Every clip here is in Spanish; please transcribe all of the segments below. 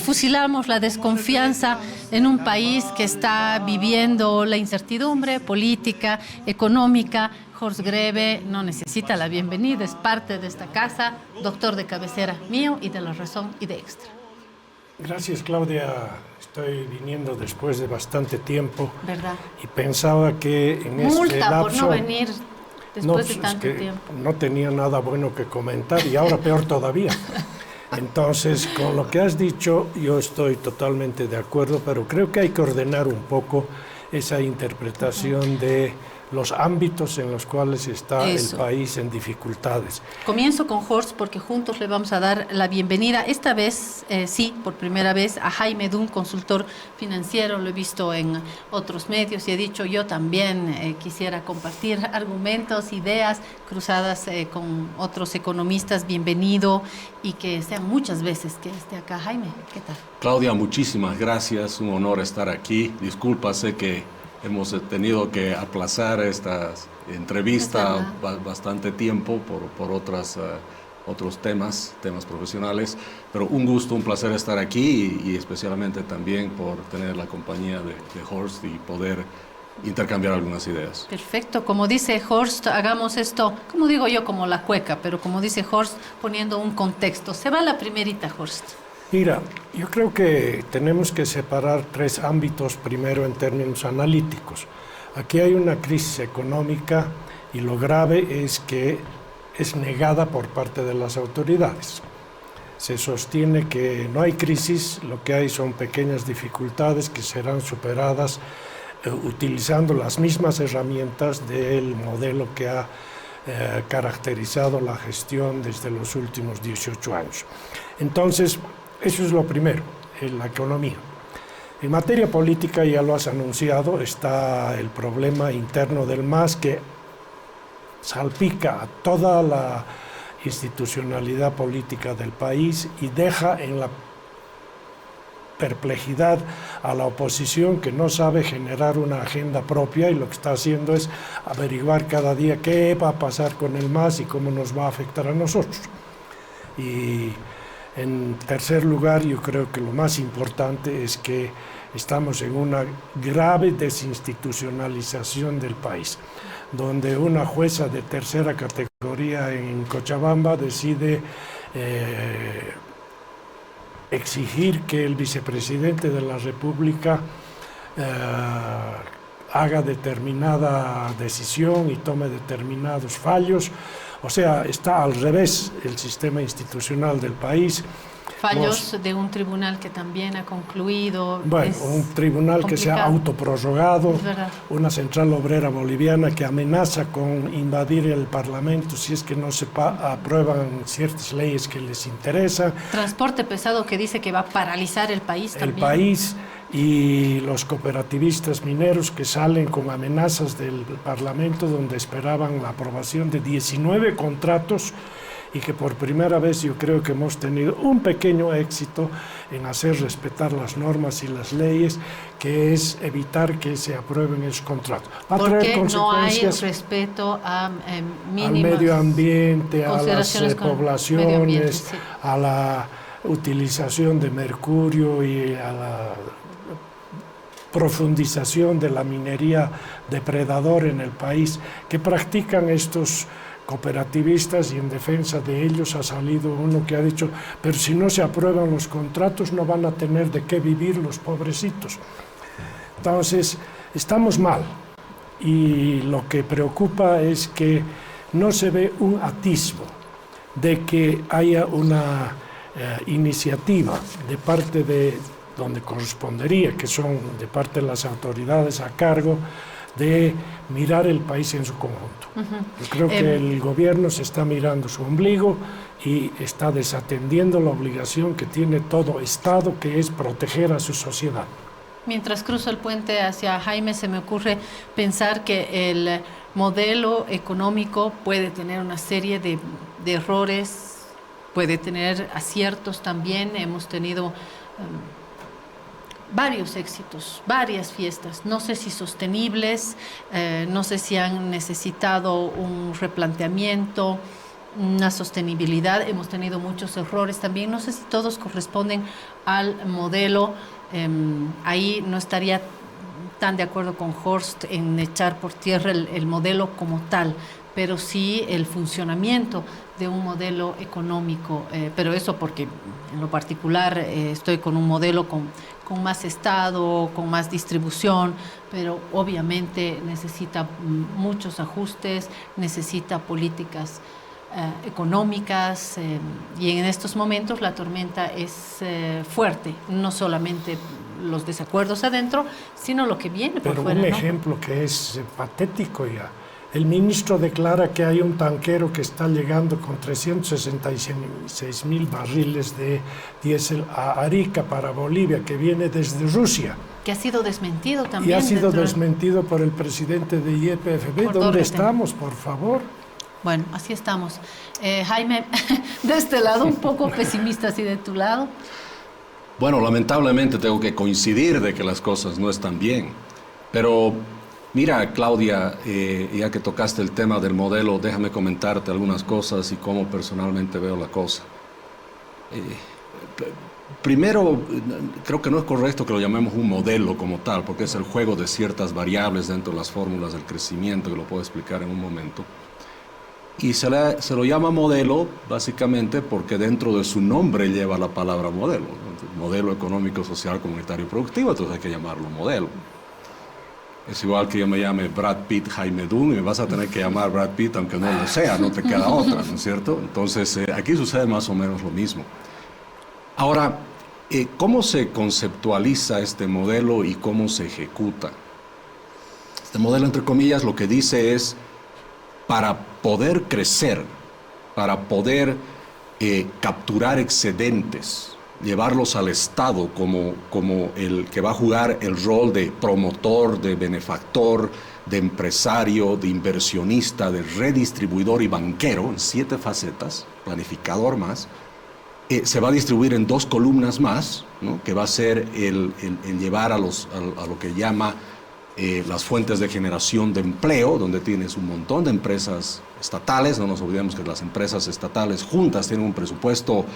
Fusilamos la desconfianza en un país que está viviendo la incertidumbre política, económica. Horst Greve no necesita la bienvenida, es parte de esta casa, doctor de cabecera mío y de La Razón y de Extra. Gracias, Claudia. Estoy viniendo después de bastante tiempo. ¿Verdad? Y pensaba que en este Multa lapso... por no venir después de tanto tiempo. No tenía nada bueno que comentar y ahora peor todavía. Entonces, con lo que has dicho, yo estoy totalmente de acuerdo, pero creo que hay que ordenar un poco esa interpretación de los ámbitos en los cuales está el país en dificultades. Comienzo con Horst porque juntos le vamos a dar la bienvenida, esta vez, sí, por primera vez, a Jaime Dunn, consultor financiero. Lo he visto en otros medios y he dicho yo también quisiera compartir argumentos, ideas cruzadas con otros economistas. Bienvenido y que sean muchas veces que esté acá. Jaime, ¿qué tal? Claudia, muchísimas gracias, un honor estar aquí. Disculpa, sé que hemos tenido que aplazar esta entrevista bastante tiempo por otros temas profesionales, pero un gusto, un placer estar aquí y especialmente también por tener la compañía de Horst y poder intercambiar algunas ideas. Perfecto, como dice Horst, hagamos esto, como digo yo, como la cueca, pero como dice Horst, poniendo un contexto. Se va la primerita, Horst. Mira, yo creo que tenemos que separar tres ámbitos primero en términos analíticos. Aquí hay una crisis económica y lo grave es que es negada por parte de las autoridades. Se sostiene que no hay crisis, lo que hay son pequeñas dificultades que serán superadas utilizando las mismas herramientas del modelo que ha caracterizado la gestión desde los últimos 18 años. Entonces, eso es lo primero, la economía. En materia política, ya lo has anunciado, está el problema interno del MAS que salpica a toda la institucionalidad política del país y deja en la perplejidad a la oposición que no sabe generar una agenda propia y lo que está haciendo es averiguar cada día qué va a pasar con el MAS y cómo nos va a afectar a nosotros. Y en tercer lugar, yo creo que lo más importante es que estamos en una grave desinstitucionalización del país, donde una jueza de tercera categoría en Cochabamba decide exigir que el vicepresidente de la República haga determinada decisión y tome determinados fallos. O sea, está al revés el sistema institucional del país. Fallos de un tribunal que también ha concluido. Bueno, un tribunal que se ha autoprorrogado, una central obrera boliviana que amenaza con invadir el Parlamento si es que no se aprueban ciertas leyes que les interesan. Transporte pesado que dice que va a paralizar el país también. El país y los cooperativistas mineros que salen con amenazas del Parlamento donde esperaban la aprobación de 19 contratos y que por primera vez yo creo que hemos tenido un pequeño éxito en hacer respetar las normas y las leyes, que es evitar que se aprueben esos contratos. Porque no hay respeto a al medio ambiente, a las poblaciones, sí, a la utilización de mercurio y a la profundización de la minería depredadora en el país que practican estos cooperativistas, y en defensa de ellos ha salido uno que ha dicho, pero si no se aprueban los contratos no van a tener de qué vivir los pobrecitos. Entonces, estamos mal y lo que preocupa es que no se ve un atisbo de que haya una iniciativa de parte de donde correspondería, que son de parte de las autoridades a cargo de mirar el país en su conjunto. Yo creo que el gobierno se está mirando su ombligo y está desatendiendo la obligación que tiene todo Estado, que es proteger a su sociedad. Mientras cruzo el puente hacia Jaime, se me ocurre pensar que el modelo económico puede tener una serie de errores, puede tener aciertos también. Hemos tenido varios éxitos, varias fiestas, no sé si sostenibles, no sé si han necesitado un replanteamiento, una sostenibilidad. Hemos tenido muchos errores también. No sé si todos corresponden al modelo. Ahí no estaría tan de acuerdo con Horst en echar por tierra el modelo como tal, pero sí el funcionamiento de un modelo económico. Pero eso porque en lo particular estoy con un modelo con más Estado, con más distribución, pero obviamente necesita muchos ajustes, necesita políticas económicas, y en estos momentos la tormenta es fuerte, no solamente los desacuerdos adentro, sino lo que viene por Pero fuera. un ¿no? ejemplo que es patético ya. El ministro declara que hay un tanquero que está llegando con 366.000 barriles de diésel a Arica para Bolivia, que viene desde Rusia. Que ha sido desmentido también. Y ha sido desmentido por el presidente de YPFB. ¿Dónde estamos, por favor? Bueno, así estamos. Jaime, de este lado un poco pesimistas y de tu lado. Bueno, lamentablemente tengo que coincidir de que las cosas no están bien. Pero mira, Claudia, ya que tocaste el tema del modelo, déjame comentarte algunas cosas y cómo personalmente veo la cosa. Primero, creo que no es correcto que lo llamemos un modelo como tal, porque es el juego de ciertas variables dentro de las fórmulas del crecimiento, que lo puedo explicar en un momento. Y se lo llama modelo básicamente porque dentro de su nombre lleva la palabra modelo. Modelo económico, social, comunitario y productivo, entonces hay que llamarlo modelo. Es igual que yo me llame Brad Pitt Jaime Dunn y me vas a tener que llamar Brad Pitt aunque no lo sea, no te queda otra, ¿no es cierto? Entonces aquí sucede más o menos lo mismo. Ahora, ¿cómo se conceptualiza este modelo y cómo se ejecuta? Este modelo, entre comillas, lo que dice es: para poder crecer, para poder capturar excedentes, llevarlos al Estado como el que va a jugar el rol de promotor, de benefactor, de empresario, de inversionista, de redistribuidor y banquero, en 7 facetas, planificador más, se va a distribuir en 2 columnas más, ¿no? Que va a ser el llevar a lo que llama las fuentes de generación de empleo, donde tienes un montón de empresas estatales. No nos olvidemos que las empresas estatales juntas tienen un presupuesto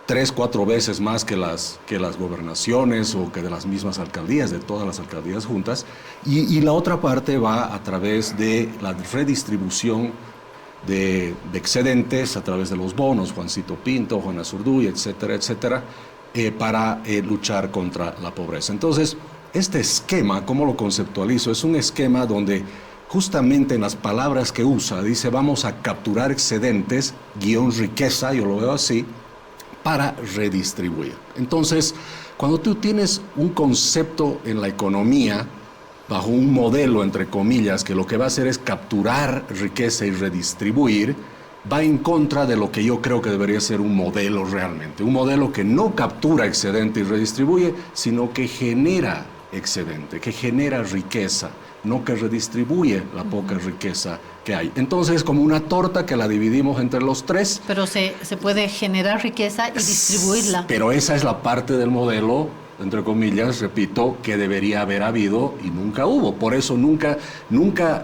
3-4 veces más que las gobernaciones o que de las mismas alcaldías, de todas las alcaldías juntas, y la otra parte va a través de la redistribución de excedentes a través de los bonos, Juancito Pinto, Juana Zurduy, etcétera, etcétera, para luchar contra la pobreza. Entonces, este esquema, ¿cómo lo conceptualizo? Es un esquema donde justamente en las palabras que usa, dice vamos a capturar excedentes, guión riqueza, yo lo veo así, para redistribuir. Entonces, cuando tú tienes un concepto en la economía, bajo un modelo, entre comillas, que lo que va a hacer es capturar riqueza y redistribuir, va en contra de lo que yo creo que debería ser un modelo realmente. Un modelo que no captura excedente y redistribuye, sino que genera excedente, que genera riqueza, no que redistribuye la poca riqueza que hay. Entonces, como una torta que la dividimos entre los 3. Pero se puede generar riqueza y distribuirla. Pero esa es la parte del modelo, entre comillas, repito, que debería haber habido y nunca hubo. Por eso nunca,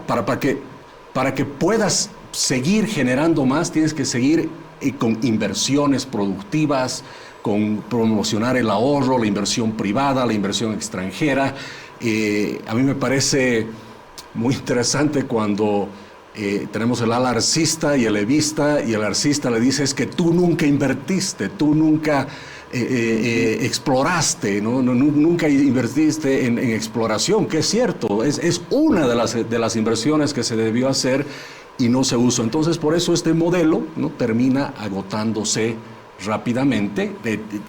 para que puedas seguir generando más, tienes que seguir con inversiones productivas, con promocionar el ahorro, la inversión privada, la inversión extranjera. A mí me parece muy interesante cuando tenemos el ala arcista y el levista, y el arcista le dice es que tú nunca invertiste, tú nunca exploraste, ¿no? Nunca invertiste en exploración, que es cierto, es una de las inversiones que se debió hacer y no se usó. Entonces, por eso este modelo, ¿no?, termina agotándose rápidamente.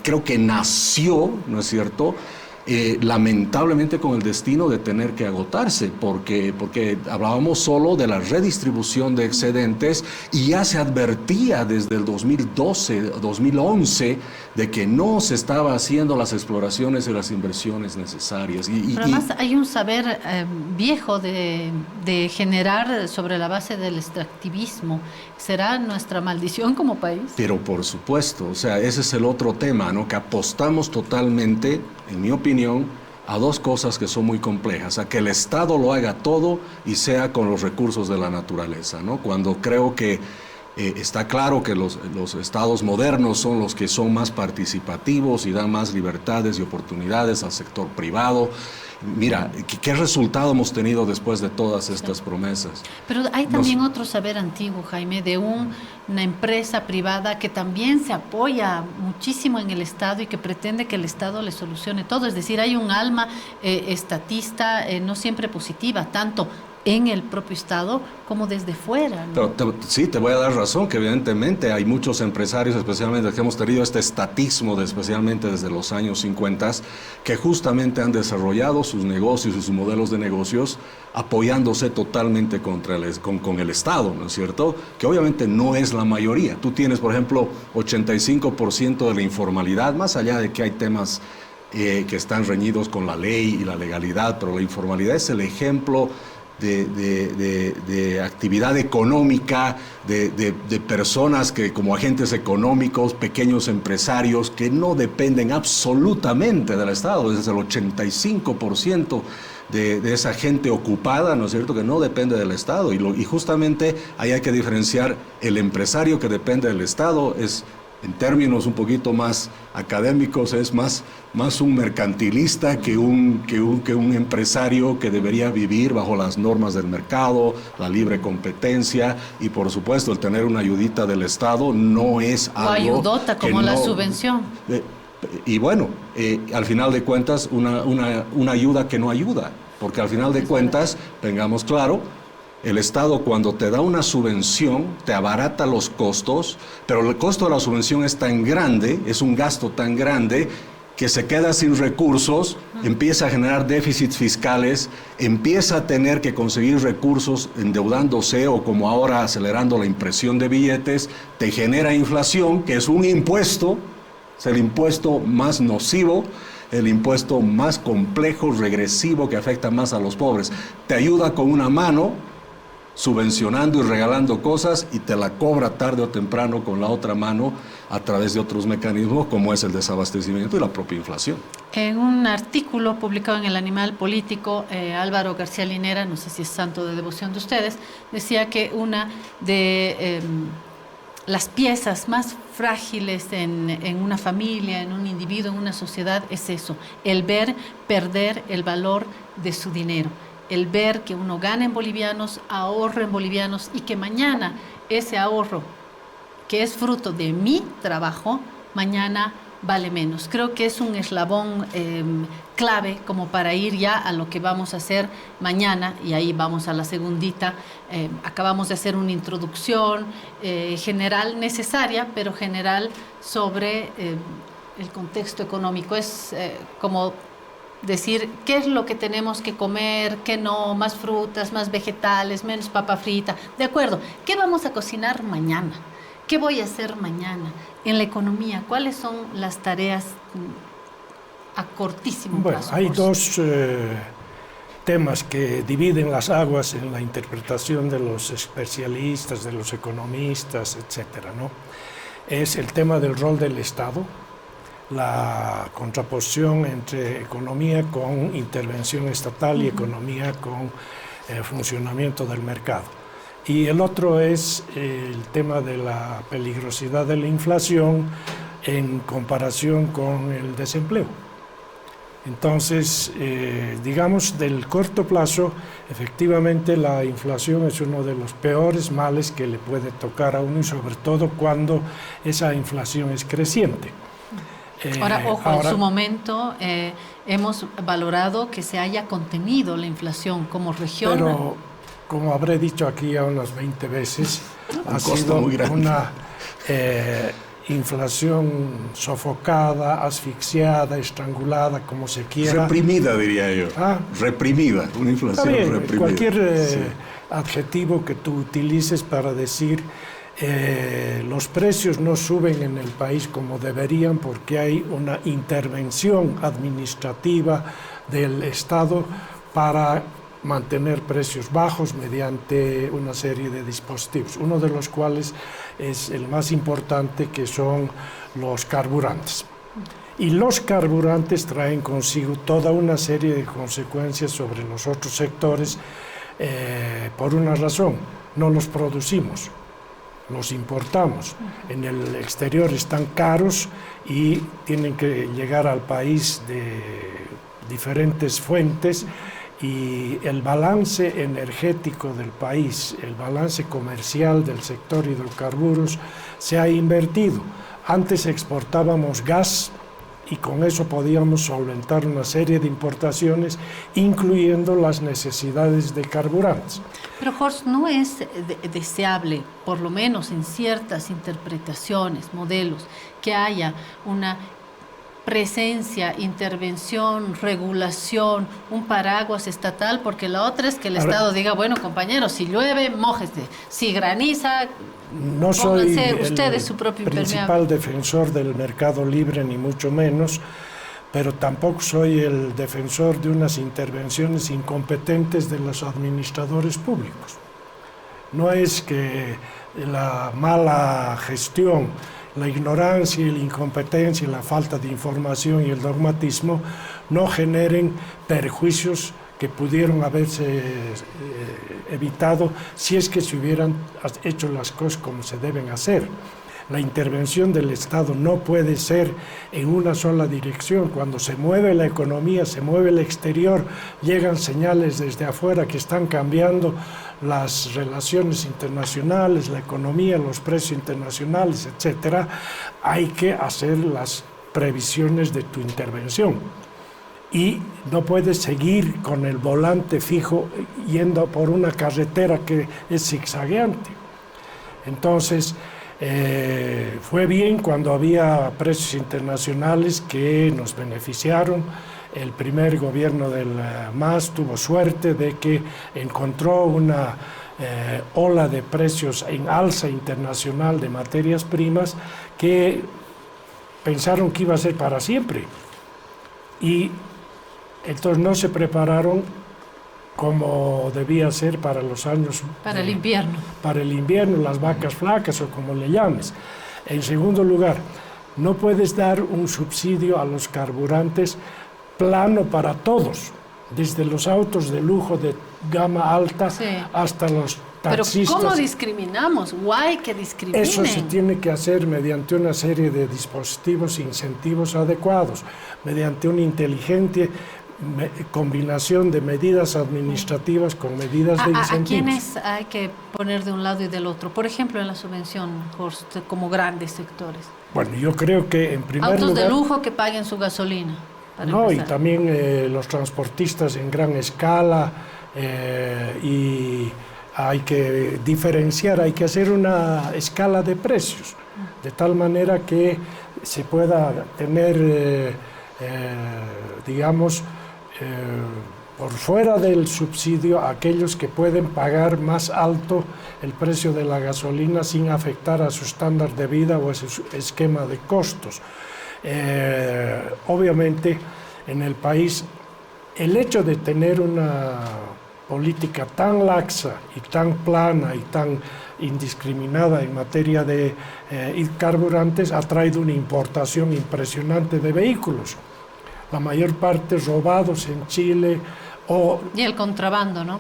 Creo que nació, ¿no es cierto?, lamentablemente con el destino de tener que agotarse, porque hablábamos solo de la redistribución de excedentes y ya se advertía desde el 2012, 2011 de que no se estaba haciendo las exploraciones y las inversiones necesarias. Pero además hay un saber viejo de generar sobre la base del extractivismo. ¿Será nuestra maldición como país? Pero por supuesto, o sea, ese es el otro tema, ¿no?, que apostamos totalmente, en mi opinión, a 2 cosas que son muy complejas: a que el Estado lo haga todo y sea con los recursos de la naturaleza, ¿no? Cuando creo que Está claro que los estados modernos son los que son más participativos y dan más libertades y oportunidades al sector privado. Mira, ¿qué resultado hemos tenido después de todas estas promesas? Pero hay también otro saber antiguo, Jaime, de una empresa privada que también se apoya muchísimo en el Estado y que pretende que el Estado le solucione todo. Es decir, hay un alma estatista no siempre positiva, tanto en el propio Estado como desde fuera, ¿no? Sí, te voy a dar razón, que evidentemente hay muchos empresarios, especialmente que hemos tenido este estatismo, especialmente desde los años 50, que justamente han desarrollado sus negocios y sus modelos de negocios apoyándose totalmente con el Estado, ¿no es cierto? Que obviamente no es la mayoría. Tú tienes, por ejemplo, 85% de la informalidad, más allá de que hay temas que están reñidos con la ley y la legalidad, pero la informalidad es el ejemplo de actividad económica, de personas que como agentes económicos, pequeños empresarios que no dependen absolutamente del Estado. Es el 85% de esa gente ocupada, ¿no es cierto?, que no depende del Estado. Y justamente ahí hay que diferenciar el empresario que depende del Estado, es, en términos un poquito más académicos, es más un mercantilista que un empresario que debería vivir bajo las normas del mercado, la libre competencia, y por supuesto el tener una ayudita del Estado no es algo... O ayudota como la subvención. Y bueno, al final de cuentas una ayuda que no ayuda, porque al final de cuentas, tengamos claro, el Estado cuando te da una subvención te abarata los costos, pero el costo de la subvención es tan grande, es un gasto tan grande que se queda sin recursos, empieza a generar déficits fiscales, empieza a tener que conseguir recursos endeudándose o como ahora acelerando la impresión de billetes, te genera inflación, que es un impuesto, es el impuesto más nocivo, el impuesto más complejo, regresivo, que afecta más a los pobres. Te ayuda con una mano, subvencionando y regalando cosas, y te la cobra tarde o temprano con la otra mano a través de otros mecanismos como es el desabastecimiento y la propia inflación. En un artículo publicado en El Animal Político, Álvaro García Linera, no sé si es santo de devoción de ustedes, decía que una de las piezas más frágiles en una familia, en un individuo, en una sociedad, es eso, el ver perder el valor de su dinero. El ver que uno gana en bolivianos, ahorra en bolivianos y que mañana ese ahorro, que es fruto de mi trabajo, mañana vale menos. Creo que es un eslabón clave como para ir ya a lo que vamos a hacer mañana, y ahí vamos a la segundita. Acabamos de hacer una introducción general, necesaria, pero general, sobre el contexto económico. Es como decir qué es lo que tenemos que comer, qué no, más frutas, más vegetales, menos papa frita. De acuerdo, ¿qué vamos a cocinar mañana? ¿Qué voy a hacer mañana? En la economía, ¿cuáles son las tareas a cortísimo plazo? Bueno, hay dos temas que dividen las aguas en la interpretación de los especialistas, de los economistas, etcétera, ¿no? Es el tema del rol del Estado, la contraposición entre economía con intervención estatal y economía con funcionamiento del mercado. Y el otro es el tema de la peligrosidad de la inflación en comparación con el desempleo. Entonces, digamos, del corto plazo, efectivamente la inflación es uno de los peores males que le puede tocar a uno, y sobre todo cuando esa inflación es creciente. Ahora, ojo, en su momento hemos valorado que se haya contenido la inflación como región. Pero, como habré dicho aquí ya unas 20 veces, ha sido una inflación sofocada, asfixiada, estrangulada, como se quiera. Reprimida, diría yo. Reprimida, una inflación reprimida. Cualquier adjetivo que tú utilices para decir los precios no suben en el país como deberían porque hay una intervención administrativa del Estado para mantener precios bajos mediante una serie de dispositivos, uno de los cuales es el más importante, que son los carburantes. Y los carburantes traen consigo toda una serie de consecuencias sobre los otros sectores, por una razón: no los producimos. los importamos. En el exterior están caros y tienen que llegar al país de diferentes fuentes, y el balance energético del país, el balance comercial del sector hidrocarburos se ha invertido. Antes exportábamos gas y con eso podíamos solventar una serie de importaciones, incluyendo las necesidades de carburantes. Pero Jorge, ¿no es deseable, por lo menos en ciertas interpretaciones, modelos, que haya una presencia, intervención, regulación, un paraguas estatal? Porque la otra es que el Estado diga, bueno, compañeros, si llueve, mójese, si graniza, no soy ustedes su propio principal defensor del mercado libre, ni mucho menos, pero tampoco soy el defensor de unas intervenciones incompetentes de los administradores públicos. No es que la mala gestión, la ignorancia y la incompetencia, la falta de información y el dogmatismo no generen perjuicios que pudieron haberse evitado si es que se hubieran hecho las cosas como se deben hacer. La intervención del Estado no puede ser en una sola dirección. Cuando se mueve la economía, se mueve el exterior, llegan señales desde afuera que están cambiando las relaciones internacionales, la economía, los precios internacionales, etc. Hay que hacer las previsiones de tu intervención. Y no puedes seguir con el volante fijo yendo por una carretera que es zigzagueante. Entonces, fue bien cuando había precios internacionales que nos beneficiaron. El primer gobierno del MAS tuvo suerte de que encontró una ola de precios en alza internacional de materias primas que pensaron que iba a ser para siempre. Y entonces no se prepararon como debía ser para los años... Para el invierno. Para el invierno, las vacas flacas o como le llames. En segundo lugar, no puedes dar un subsidio a los carburantes plano para todos, desde los autos de lujo de gama alta hasta los taxistas. Pero ¿cómo discriminamos? Guay que discriminen. Eso se tiene que hacer mediante una serie de dispositivos e incentivos adecuados, mediante una inteligente combinación de medidas administrativas con medidas de incentivos. ¿A quiénes hay que poner de un lado y del otro? Por ejemplo, en la subvención, Jorge, como grandes sectores. Bueno, yo creo que en primer lugar... Autos de lujo que paguen su gasolina. No, y también los transportistas en gran escala, y hay que diferenciar, hay que hacer una escala de precios, de tal manera que se pueda tener, digamos, por fuera del subsidio a aquellos que pueden pagar más alto el precio de la gasolina sin afectar a su estándar de vida o a su esquema de costos. Obviamente en el país el hecho de tener una política tan laxa y tan plana y tan indiscriminada en materia de carburantes ha traído una importación impresionante de vehículos, la mayor parte robados en Chile. Y el contrabando, ¿no?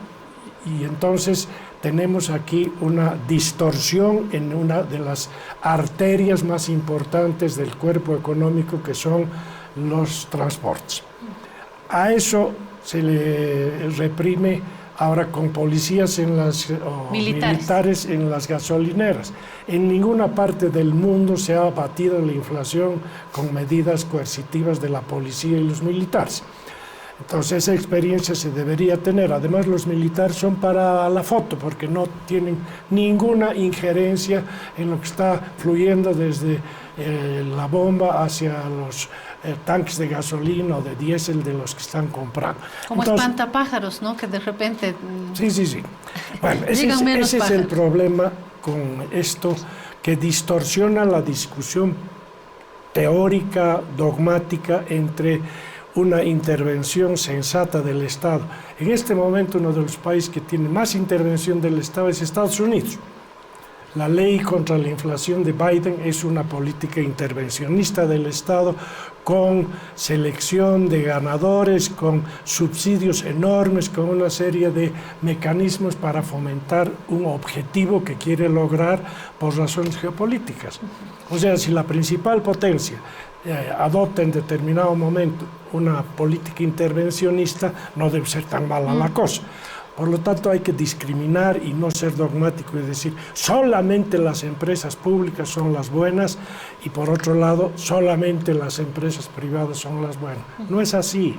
Y entonces tenemos aquí una distorsión en una de las arterias más importantes del cuerpo económico, que son los transportes. A eso se le reprime ahora con policías militares en las gasolineras. En ninguna parte del mundo se ha abatido la inflación con medidas coercitivas de la policía y los militares. Entonces esa experiencia se debería tener. Además, los militares son para la foto, porque no tienen ninguna injerencia en lo que está fluyendo desde la bomba hacia los tanques de gasolina o de diésel de los que están comprando. Como espantapájaros, ¿no? Que de repente... Sí. Bueno, ese es el problema con esto, que distorsiona la discusión teórica, dogmática, entre una intervención sensata del Estado. En este momento, uno de los países que tiene más intervención del Estado es Estados Unidos. La ley contra la inflación de Biden es una política intervencionista del Estado con selección de ganadores, con subsidios enormes, con una serie de mecanismos para fomentar un objetivo que quiere lograr por razones geopolíticas. O sea, si la principal potencia adopta en determinado momento una política intervencionista, no debe ser tan mala la cosa. Por lo tanto, hay que discriminar y no ser dogmático y decir solamente las empresas públicas son las buenas y por otro lado solamente las empresas privadas son las buenas. No es así.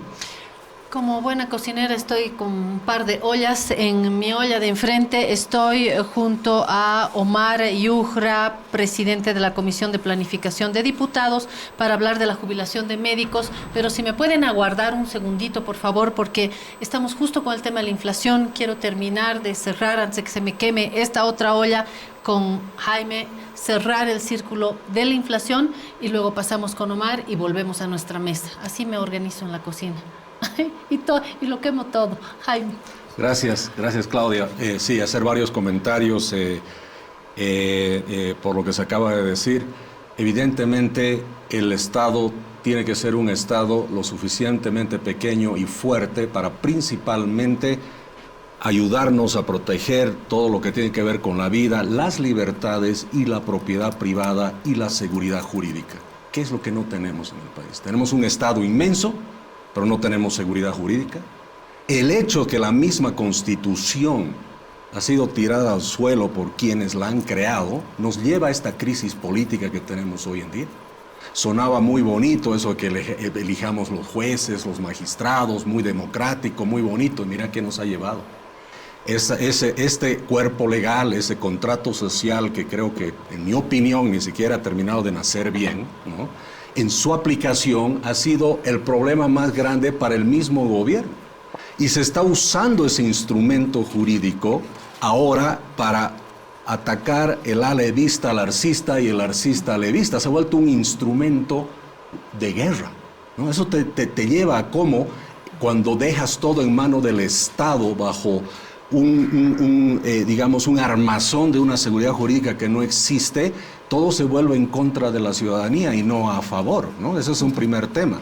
Como buena cocinera estoy con un par de ollas. En mi olla de enfrente estoy junto a Omar Yujra, presidente de la Comisión de Planificación de Diputados, para hablar de la jubilación de médicos. Pero si me pueden aguardar un segundito, por favor, porque estamos justo con el tema de la inflación. Quiero terminar de cerrar, antes de que se me queme esta otra olla, con Jaime, cerrar el círculo de la inflación y luego pasamos con Omar y volvemos a nuestra mesa. Así me organizo en la cocina. y lo quemo todo. Jaime. Gracias Claudia. Sí, hacer varios comentarios por lo que se acaba de decir. Evidentemente el Estado tiene que ser un Estado lo suficientemente pequeño y fuerte para principalmente ayudarnos a proteger todo lo que tiene que ver con la vida, las libertades y la propiedad privada y la seguridad jurídica. ¿Qué es lo que no tenemos en el país? Tenemos un Estado inmenso, pero no tenemos seguridad jurídica. El hecho que la misma Constitución ha sido tirada al suelo por quienes la han creado, nos lleva a esta crisis política que tenemos hoy en día. Sonaba muy bonito eso de que elijamos los jueces, los magistrados, muy democrático, muy bonito, y mira qué nos ha llevado. Este cuerpo legal, ese contrato social que creo que, en mi opinión, ni siquiera ha terminado de nacer bien, ¿no? En su aplicación ha sido el problema más grande para el mismo gobierno. Y se está usando ese instrumento jurídico ahora para atacar el alevista al arcista y el arcista al alevista. Se ha vuelto un instrumento de guerra, ¿no? Eso te lleva a cómo, cuando dejas todo en mano del Estado bajo digamos, un armazón de una seguridad jurídica que no existe, todo se vuelve en contra de la ciudadanía y no a favor, ¿no? Ese es un primer tema.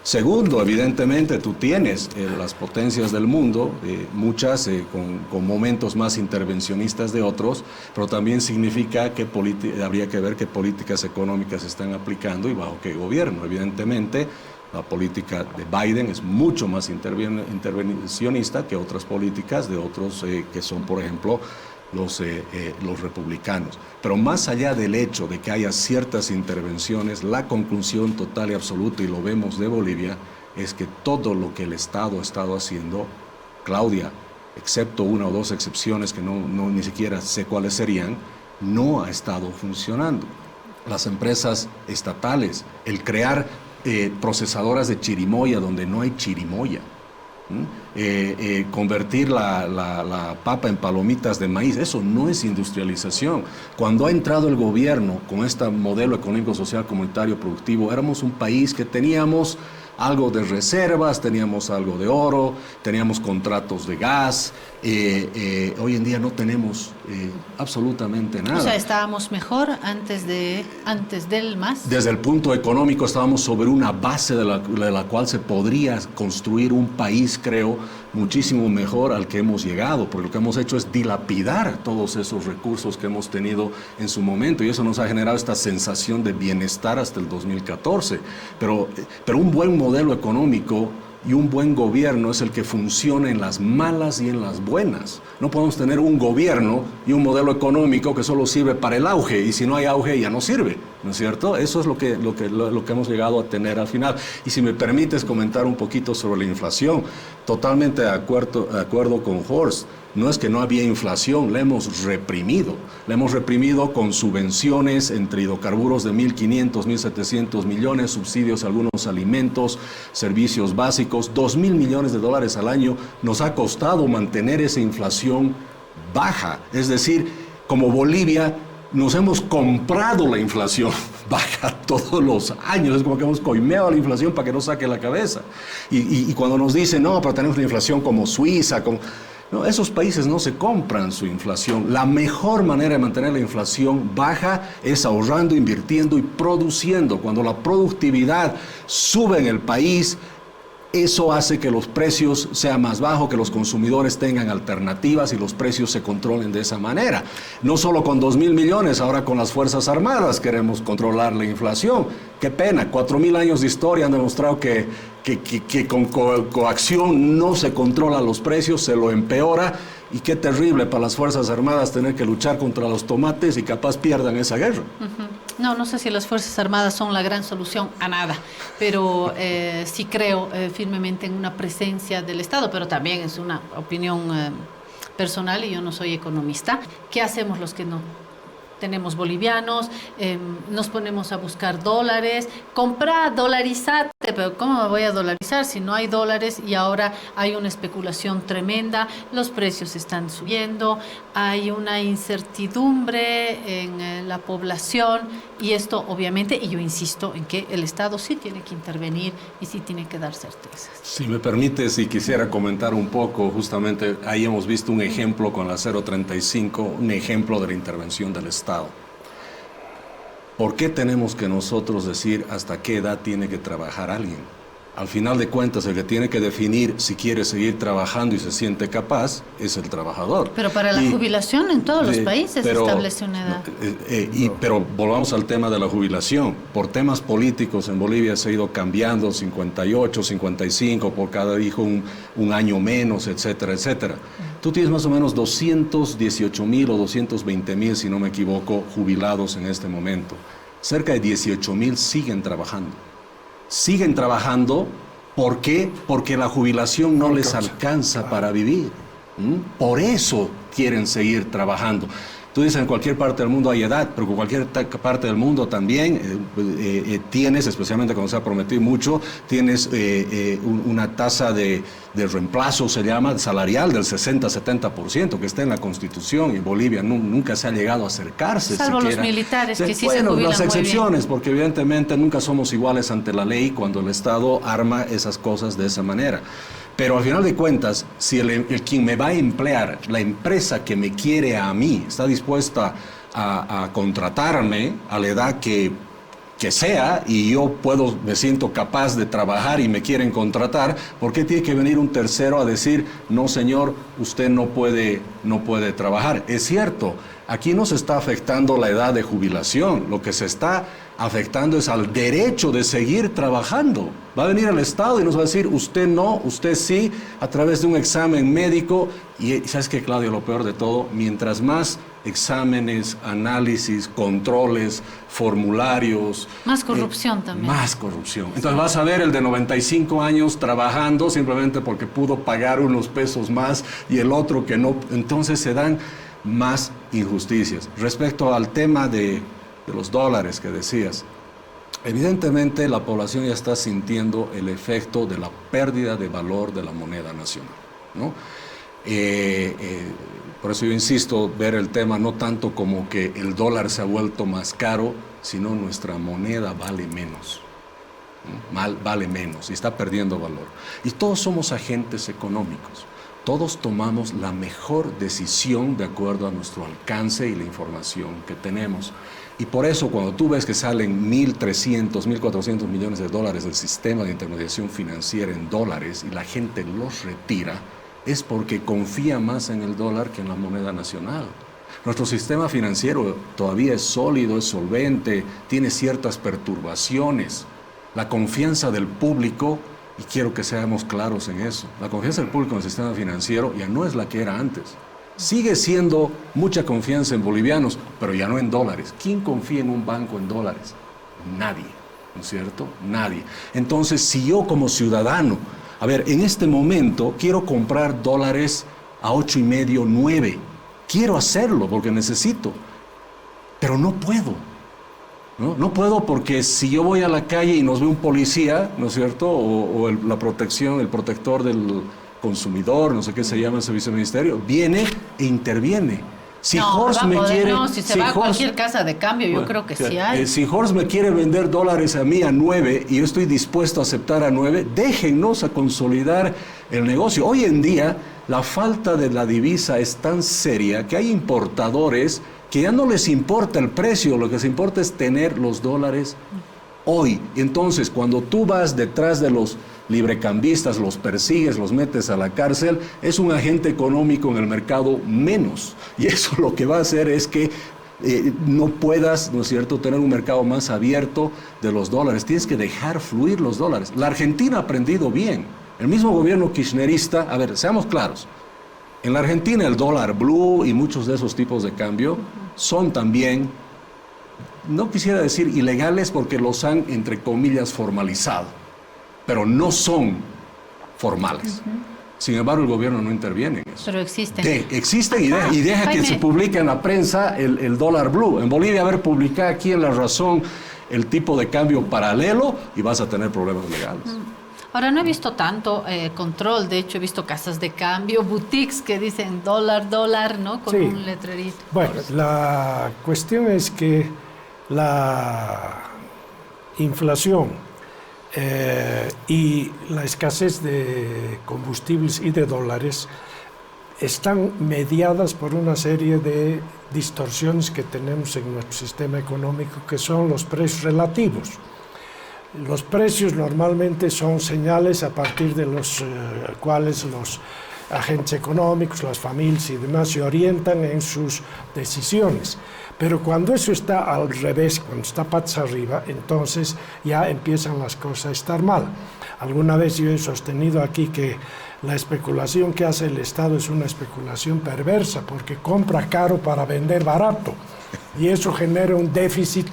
Segundo, evidentemente tú tienes las potencias del mundo, muchas con momentos más intervencionistas de otros, pero también significa que habría que ver qué políticas económicas se están aplicando y bajo qué gobierno. Evidentemente, la política de Biden es mucho más intervencionista que otras políticas de otros que son, por ejemplo, los republicanos. Pero más allá del hecho de que haya ciertas intervenciones, la conclusión total y absoluta, y lo vemos de Bolivia, es que todo lo que el Estado ha estado haciendo, Claudia, excepto una o dos excepciones que ni siquiera sé cuáles serían, no ha estado funcionando. Las empresas estatales, el crear procesadoras de chirimoya donde no hay chirimoya, convertir la papa en palomitas de maíz, eso no es industrialización. Cuando ha entrado el gobierno con este modelo económico, social, comunitario, productivo, éramos un país que teníamos algo de reservas, teníamos algo de oro, teníamos contratos de gas. Hoy en día no tenemos absolutamente nada. O sea, estábamos mejor antes del MAS. Desde el punto económico estábamos sobre una base de la cual se podría construir un país, creo, muchísimo mejor al que hemos llegado, porque lo que hemos hecho es dilapidar todos esos recursos que hemos tenido en su momento, y eso nos ha generado esta sensación de bienestar hasta el 2014. Pero un buen modelo económico y un buen gobierno es el que funciona en las malas y en las buenas. No podemos tener un gobierno y un modelo económico que solo sirve para el auge, y si no hay auge ya no sirve, ¿no es cierto? Eso es lo que hemos llegado a tener al final. Y si me permites comentar un poquito sobre la inflación, totalmente de acuerdo con Horst. No es que no había inflación, la hemos reprimido. La hemos reprimido con subvenciones entre hidrocarburos de 1.500, 1.700 millones, subsidios a algunos alimentos, servicios básicos. 2.000 millones de dólares al año nos ha costado mantener esa inflación baja. Es decir, como Bolivia, nos hemos comprado la inflación baja todos los años. Es como que hemos coimeado a la inflación para que no saque la cabeza. Y cuando nos dicen, no, pero tenemos la inflación como Suiza, No, esos países no se compran su inflación. La mejor manera de mantener la inflación baja es ahorrando, invirtiendo y produciendo. Cuando la productividad sube en el país, eso hace que los precios sean más bajos, que los consumidores tengan alternativas y los precios se controlen de esa manera. No solo con 2.000 millones, ahora con las Fuerzas Armadas queremos controlar la inflación. Qué pena, 4.000 años de historia han demostrado que con coacción no se controlan los precios, se lo empeora. Y qué terrible para las Fuerzas Armadas tener que luchar contra los tomates y capaz pierdan esa guerra. No sé si las Fuerzas Armadas son la gran solución a nada, pero sí creo firmemente en una presencia del Estado, pero también es una opinión personal y yo no soy economista. ¿Qué hacemos los que no tenemos bolivianos? Nos ponemos a buscar dólares, comprar, dolarizate, pero ¿cómo me voy a dolarizar si no hay dólares? Y ahora hay una especulación tremenda, los precios están subiendo, hay una incertidumbre en la población y esto obviamente, y yo insisto en que el Estado sí tiene que intervenir y sí tiene que dar certezas. Si me permite, si quisiera comentar un poco, justamente ahí hemos visto un ejemplo con la 035, un ejemplo de la intervención del Estado. ¿Por qué tenemos que nosotros decir hasta qué edad tiene que trabajar alguien? Al final de cuentas, el que tiene que definir si quiere seguir trabajando y se siente capaz es el trabajador. Pero para la jubilación en todos los países se establece una edad. Pero volvamos al tema de la jubilación. Por temas políticos en Bolivia se ha ido cambiando 58, 55, por cada hijo un año menos, etcétera, etcétera. Tú tienes más o menos 218.000 o 220.000, si no me equivoco, jubilados en este momento. Cerca de 18.000 siguen trabajando. Siguen trabajando, ¿por qué? Porque la jubilación no les alcanza para vivir. Por eso quieren seguir trabajando. Tú dices, en cualquier parte del mundo hay edad, pero en cualquier parte del mundo también tienes, especialmente cuando se ha prometido mucho, tienes una tasa de reemplazo, se llama, salarial del 60-70%, que está en la Constitución, y Bolivia nunca se ha llegado a acercarse. Salvo siquiera. Los militares, que sí bueno, se jubilan las excepciones, porque evidentemente nunca somos iguales ante la ley cuando el Estado arma esas cosas de esa manera. Pero al final de cuentas, si quien me va a emplear, la empresa que me quiere a mí, está dispuesta a contratarme a la edad que sea, y yo me siento capaz de trabajar y me quieren contratar, ¿por qué tiene que venir un tercero a decir, no señor, usted no puede trabajar? Es cierto, aquí no se está afectando la edad de jubilación, lo que se está afectando es al derecho de seguir trabajando. Va a venir el Estado y nos va a decir, usted no, usted sí, a través de un examen médico. Y ¿sabes qué, Claudio? Lo peor de todo, mientras más exámenes, análisis, controles, formularios... Más corrupción también. Más corrupción. Entonces vas a ver el de 95 años trabajando simplemente porque pudo pagar unos pesos más y el otro que no. Entonces se dan más injusticias. Respecto al tema de los dólares que decías, evidentemente la población ya está sintiendo el efecto de la pérdida de valor de la moneda nacional, ¿no? Por eso yo insisto, ver el tema no tanto como que el dólar se ha vuelto más caro, sino nuestra moneda vale menos, ¿no? Vale menos y está perdiendo valor. Y todos somos agentes económicos. Todos tomamos la mejor decisión de acuerdo a nuestro alcance y la información que tenemos. Y por eso cuando tú ves que salen 1.300, 1.400 millones de dólares del sistema de intermediación financiera en dólares y la gente los retira, es porque confía más en el dólar que en la moneda nacional. Nuestro sistema financiero todavía es sólido, es solvente, tiene ciertas perturbaciones. La confianza del público, y quiero que seamos claros en eso, la confianza del público en el sistema financiero ya no es la que era antes. Sigue siendo mucha confianza en bolivianos, pero ya no en dólares. ¿Quién confía en un banco en dólares? Nadie, ¿no es cierto? Nadie. Entonces, si yo como ciudadano, a ver, en este momento quiero comprar dólares a 8.5, 9. Quiero hacerlo porque necesito, pero no puedo. No puedo porque si yo voy a la calle y nos ve un policía, ¿no es cierto? O la protección, el protector del consumidor, no sé qué se llama ese viceministerio, viene e interviene. Si Horst me quiere... No, si se va a cualquier casa de cambio, yo creo que sí hay. Si Horst me quiere vender dólares a mí a 9 y yo estoy dispuesto a aceptar a 9, déjennos a consolidar el negocio. Hoy en día la falta de la divisa es tan seria que hay importadores que ya no les importa el precio, lo que les importa es tener los dólares hoy. Entonces, cuando tú vas detrás de los librecambistas, los persigues, los metes a la cárcel, es un agente económico en el mercado menos. Y eso lo que va a hacer es que no puedas, ¿no es cierto?, tener un mercado más abierto de los dólares. Tienes que dejar fluir los dólares. La Argentina ha aprendido bien. El mismo gobierno kirchnerista, a ver, seamos claros, en la Argentina el dólar blue y muchos de esos tipos de cambio son también, no quisiera decir ilegales porque los han, entre comillas, formalizado, pero no son formales. Sin embargo, el gobierno no interviene en eso. Pero existen. Existen y deja que se publique en la prensa el dólar blue. En Bolivia, a ver, publica aquí en La Razón el tipo de cambio paralelo y vas a tener problemas legales. Ahora, no he visto tanto control. De hecho, he visto casas de cambio, boutiques que dicen dólar, dólar, ¿no? Con un letrerito. Bueno, la cuestión es que la inflación y la escasez de combustibles y de dólares están mediadas por una serie de distorsiones que tenemos en nuestro sistema económico, que son los precios relativos. Los precios normalmente son señales a partir de los cuales los agentes económicos, las familias y demás se orientan en sus decisiones. Pero cuando eso está al revés, cuando está patas arriba, entonces ya empiezan las cosas a estar mal. Alguna vez yo he sostenido aquí que la especulación que hace el Estado es una especulación perversa, porque compra caro para vender barato, y eso genera un déficit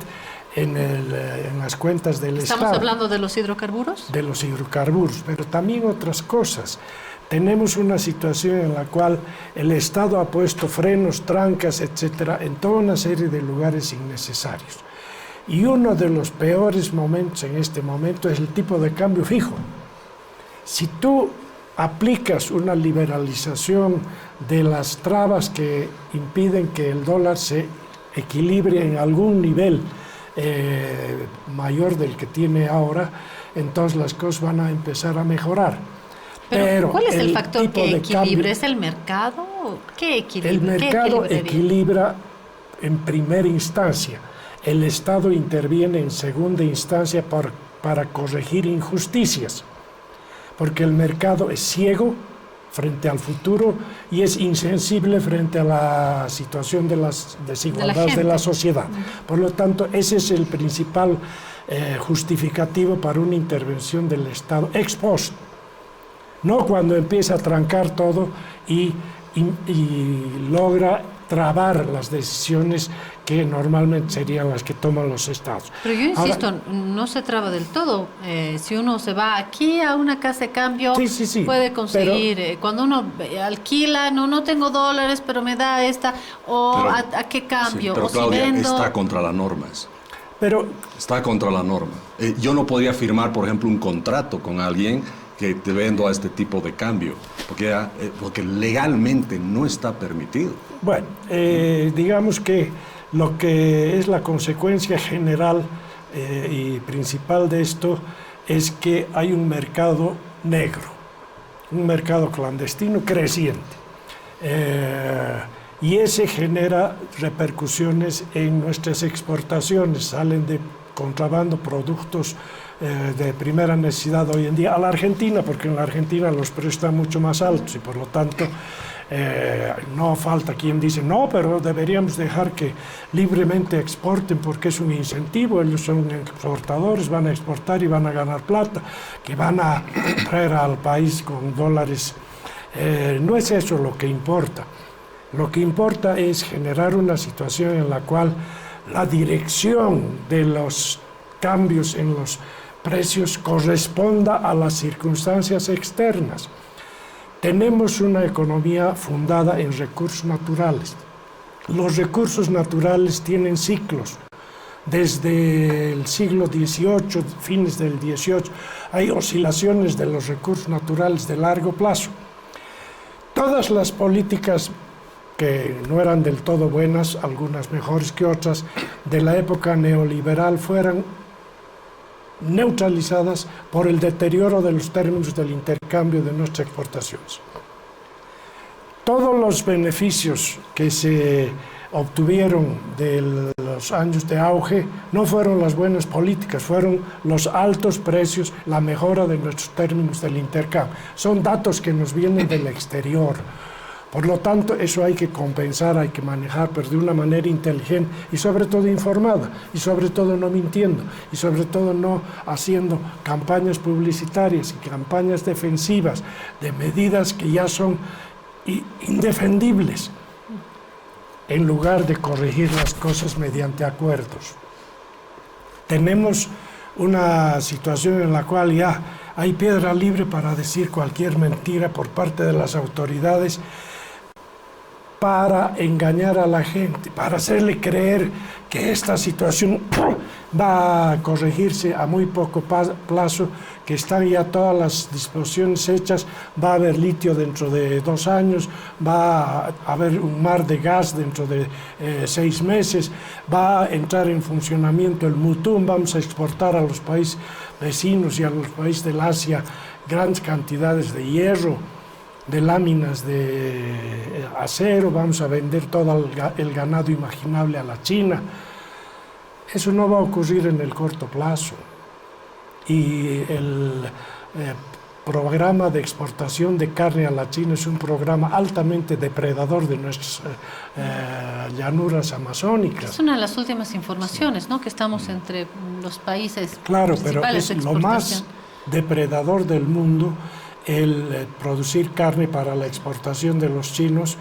en las cuentas del Estado. ¿Estamos hablando de los hidrocarburos? De los hidrocarburos, pero también otras cosas. Tenemos una situación en la cual el Estado ha puesto frenos, trancas, etcétera, en toda una serie de lugares innecesarios. Y uno de los peores momentos en este momento es el tipo de cambio fijo. Si tú aplicas una liberalización de las trabas que impiden que el dólar se equilibre en algún nivel mayor del que tiene ahora, entonces las cosas van a empezar a mejorar. Pero ¿cuál es el factor que equilibra? ¿Es el mercado? ¿Qué equilibra? El mercado equilibra en primera instancia. El Estado interviene en segunda instancia para corregir injusticias, porque el mercado es ciego frente al futuro y es insensible frente a la situación de las desigualdades de la sociedad. Por lo tanto, ese es el principal justificativo para una intervención del Estado ex post. No cuando empieza a trancar todo y logra trabar las decisiones que normalmente serían las que toman los estados. Pero yo insisto, ahora, no se traba del todo. Si uno se va aquí a una casa de cambio, puede conseguir. Pero, cuando uno alquila, no tengo dólares, pero me da esta, o pero, ¿a qué cambio? Sí, pero o Claudia, si vendo... está contra la norma eso. Está contra la norma. Yo no podría firmar, por ejemplo, un contrato con alguien que te vendo a este tipo de cambio, porque legalmente no está permitido. Bueno, digamos que lo que es la consecuencia general y principal de esto es que hay un mercado negro, un mercado clandestino creciente, y ese genera repercusiones en nuestras exportaciones. Salen de contrabando productos de primera necesidad hoy en día a la Argentina, porque en la Argentina los precios están mucho más altos y por lo tanto no falta quien dice no, pero deberíamos dejar que libremente exporten porque es un incentivo, ellos son exportadores, van a exportar y van a ganar plata, que van a traer al país con dólares. No es eso lo que importa. Lo que importa es generar una situación en la cual la dirección de los cambios en los precios corresponda a las circunstancias externas. Tenemos una economía fundada en recursos naturales. Los recursos naturales tienen ciclos. Desde el siglo XVIII, fines del XVIII, hay oscilaciones de los recursos naturales de largo plazo. Todas las políticas que no eran del todo buenas, algunas mejores que otras, de la época neoliberal fueran neutralizadas por el deterioro de los términos del intercambio de nuestras exportaciones. Todos los beneficios que se obtuvieron de los años de auge no fueron las buenas políticas, fueron los altos precios, la mejora de nuestros términos del intercambio. Son datos que nos vienen del exterior. Por lo tanto, eso hay que compensar, hay que manejar, pero de una manera inteligente y sobre todo informada, y sobre todo no mintiendo, y sobre todo no haciendo campañas publicitarias y campañas defensivas de medidas que ya son indefendibles, en lugar de corregir las cosas mediante acuerdos. Tenemos una situación en la cual ya hay piedra libre para decir cualquier mentira por parte de las autoridades para engañar a la gente, para hacerle creer que esta situación va a corregirse a muy poco plazo, que están ya todas las disposiciones hechas, va a haber litio dentro de 2 años, va a haber un mar de gas dentro de 6 meses, va a entrar en funcionamiento el Mutum, vamos a exportar a los países vecinos y a los países del Asia grandes cantidades de hierro, de láminas de acero, vamos a vender todo el ganado imaginable a la China. Eso no va a ocurrir en el corto plazo. Y el programa de exportación de carne a la China es un programa altamente depredador de nuestras llanuras amazónicas. Es una de las últimas informaciones, ¿no? Que estamos entre los países claro, pero principales de es lo exportación. más depredador del mundo el producir carne para la exportación de los chinos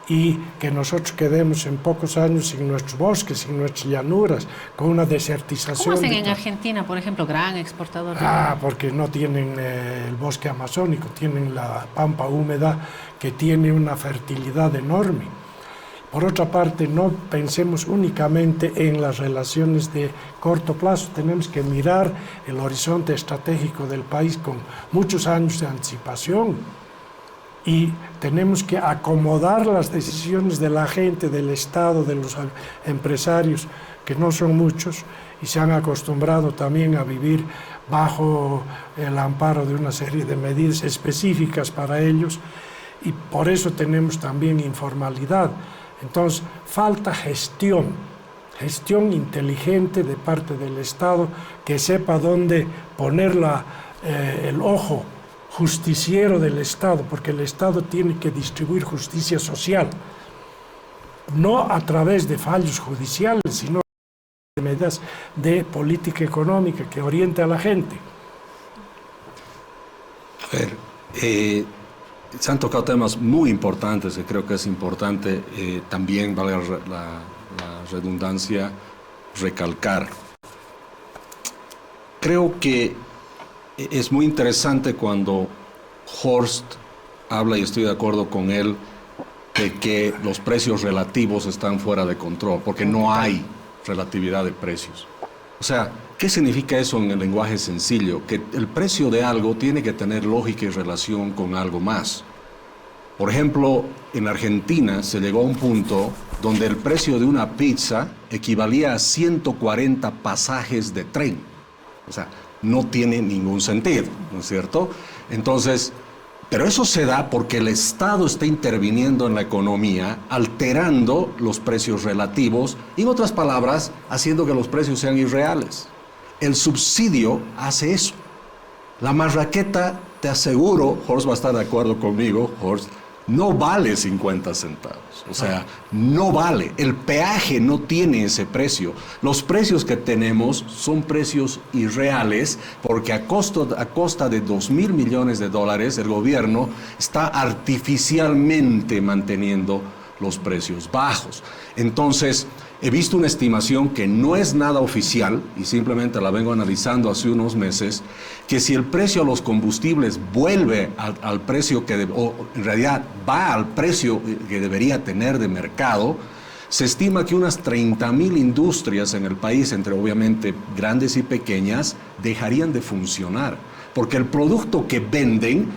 y que nosotros quedemos en pocos años sin nuestros bosques, sin nuestras llanuras, con una desertización. ¿Cómo hacen en Argentina, por ejemplo, gran exportador? Porque no tienen el bosque amazónico, tienen la pampa húmeda que tiene una fertilidad enorme. Por otra parte, no pensemos únicamente en las relaciones de corto plazo, tenemos que mirar el horizonte estratégico del país con muchos años de anticipación y tenemos que acomodar las decisiones de la gente, del Estado, de los empresarios, que no son muchos y se han acostumbrado también a vivir bajo el amparo de una serie de medidas específicas para ellos y por eso tenemos también informalidad. Entonces, falta gestión inteligente de parte del Estado que sepa dónde poner el ojo justiciero del Estado, porque el Estado tiene que distribuir justicia social, no a través de fallos judiciales, sino de medidas de política económica que oriente a la gente. A ver, se han tocado temas muy importantes que creo que es importante también, valga la redundancia, recalcar. Creo que es muy interesante cuando Horst habla, y estoy de acuerdo con él, de que los precios relativos están fuera de control, porque no hay relatividad de precios. O sea, ¿qué significa eso en el lenguaje sencillo? Que el precio de algo tiene que tener lógica y relación con algo más. Por ejemplo, en Argentina se llegó a un punto donde el precio de una pizza equivalía a 140 pasajes de tren. O sea, no tiene ningún sentido, ¿no es cierto? Entonces, pero eso se da porque el Estado está interviniendo en la economía, alterando los precios relativos y, en otras palabras, haciendo que los precios sean irreales. El subsidio hace eso. La marraqueta, te aseguro, Horst va a estar de acuerdo conmigo, Horst, no vale 50 centavos. O sea, no vale. El peaje no tiene ese precio. Los precios que tenemos son precios irreales porque a costa de 2.000 millones de dólares el gobierno está artificialmente manteniendo los precios bajos. Entonces, he visto una estimación que no es nada oficial y simplemente la vengo analizando hace unos meses, que si el precio a los combustibles vuelve al precio o en realidad va al precio que debería tener de mercado, se estima que unas 30.000 industrias en el país, entre obviamente grandes y pequeñas, dejarían de funcionar, porque el producto que venden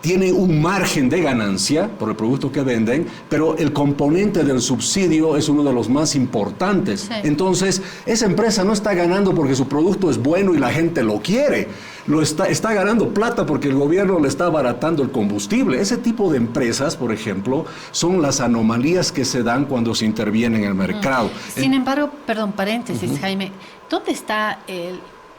tiene un margen de ganancia por el producto que venden, pero el componente del subsidio es uno de los más importantes. Sí. Entonces, esa empresa no está ganando porque su producto es bueno y la gente lo quiere. Está ganando plata porque el gobierno le está abaratando el combustible. Ese tipo de empresas, por ejemplo, son las anomalías que se dan cuando se interviene en el mercado. Sin embargo, perdón, paréntesis, Jaime, ¿dónde está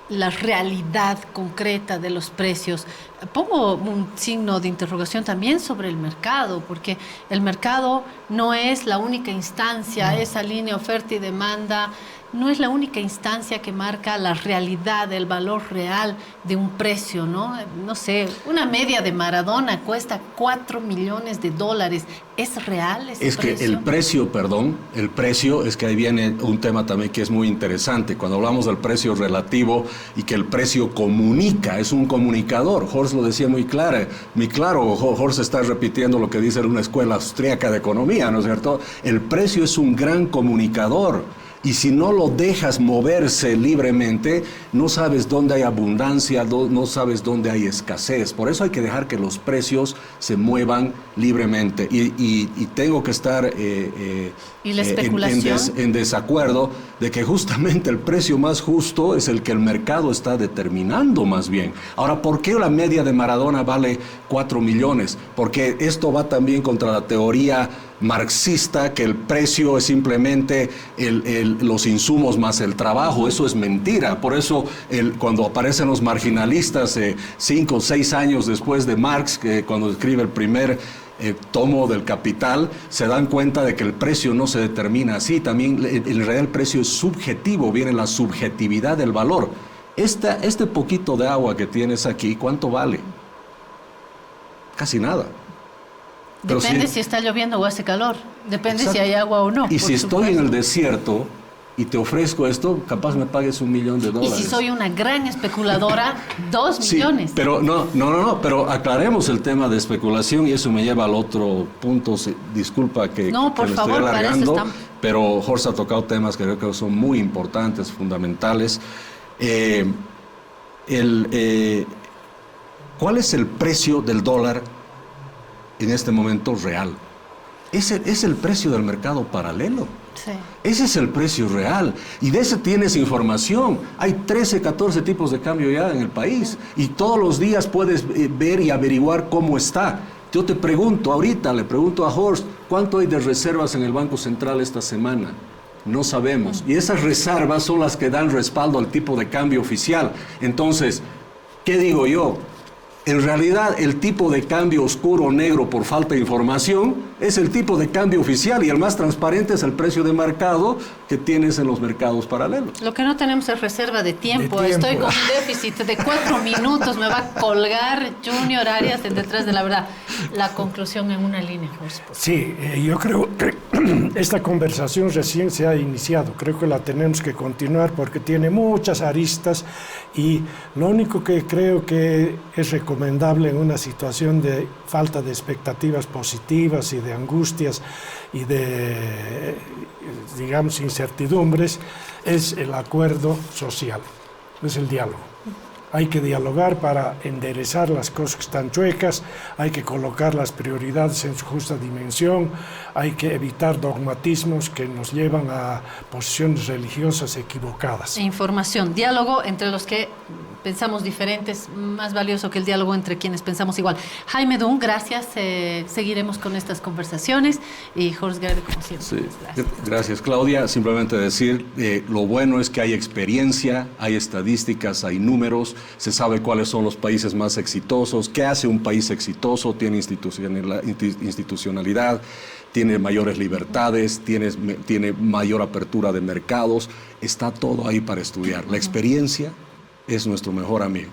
la realidad concreta de los precios? Pongo un signo de interrogación también sobre el mercado, porque el mercado no es la única instancia, esa línea oferta y demanda no es la única instancia que marca la realidad, el valor real de un precio, ¿no? No sé, una media de Maradona cuesta $4 millones. ¿Es real ese Es que precio? el precio es que ahí viene un tema también que es muy interesante. Cuando hablamos del precio relativo y que el precio comunica, es un comunicador. Horst lo decía muy claro. Horst está repitiendo lo que dice en una escuela austríaca de economía, ¿no es cierto? El precio es un gran comunicador. Y si no lo dejas moverse libremente, no sabes dónde hay abundancia, no sabes dónde hay escasez. Por eso hay que dejar que los precios se muevan libremente. Y tengo que estar ¿Y la especulación? en desacuerdo de que justamente el precio más justo es el que el mercado está determinando más bien. Ahora, ¿por qué la media de Maradona vale 4 millones? Porque esto va también contra la teoría marxista, que el precio es simplemente los insumos más el trabajo. Eso es mentira. Por eso cuando aparecen los marginalistas 5 o 6 años después de Marx, cuando escribe el primer tomo del Capital, se dan cuenta de que el precio no se determina así. También en realidad el precio es subjetivo, viene la subjetividad del valor. Este poquito de agua que tienes aquí, ¿cuánto vale? Casi nada. Depende si está lloviendo o hace calor. Depende Exacto. si hay agua o no. Y si estoy en el desierto y te ofrezco esto, capaz me pagues $1 millón. Y si soy una gran especuladora, 2 millones. Pero no, pero aclaremos el tema de especulación y eso me lleva al otro punto. Disculpa que No, por me favor, estoy alargando, para eso pero Horst ha tocado temas que creo que son muy importantes, fundamentales. ¿Cuál es el precio del dólar en este momento real? Es el precio del mercado paralelo. Sí. Ese es el precio real. Y de ese tienes información. Hay 13, 14 tipos de cambio ya en el país. Y todos los días puedes ver y averiguar cómo está. Yo te pregunto, ahorita le pregunto a Horst, ¿cuánto hay de reservas en el Banco Central esta semana? No sabemos. Y esas reservas son las que dan respaldo al tipo de cambio oficial. Entonces, ¿qué digo yo? En realidad, el tipo de cambio oscuro o negro por falta de información es el tipo de cambio oficial y el más transparente es el precio de mercado que tienes en los mercados paralelos. Lo que no tenemos es reserva de tiempo. Estoy con un déficit de 4 minutos. Me va a colgar Junior Arias en Detrás de la Verdad. La conclusión en una línea, Horst. Sí, yo creo que esta conversación recién se ha iniciado. Creo que la tenemos que continuar porque tiene muchas aristas y lo único que creo que es recomendable en una situación de falta de expectativas positivas y de angustias y de, digamos, incertidumbres es el acuerdo social, es el diálogo. Hay que dialogar para enderezar las cosas que están chuecas, hay que colocar las prioridades en su justa dimensión, hay que evitar dogmatismos que nos llevan a posiciones religiosas equivocadas. Información, diálogo entre los que pensamos diferentes, más valioso que el diálogo entre quienes pensamos igual. Jaime Dunn, gracias. Seguiremos con estas conversaciones. Y Horst Gerde, como siempre. Sí. Gracias, Claudia. Simplemente decir, lo bueno es que hay experiencia, hay estadísticas, hay números, se sabe cuáles son los países más exitosos, qué hace un país exitoso, tiene institucionalidad, tiene mayores libertades, tiene mayor apertura de mercados, está todo ahí para estudiar. La experiencia es nuestro mejor amigo.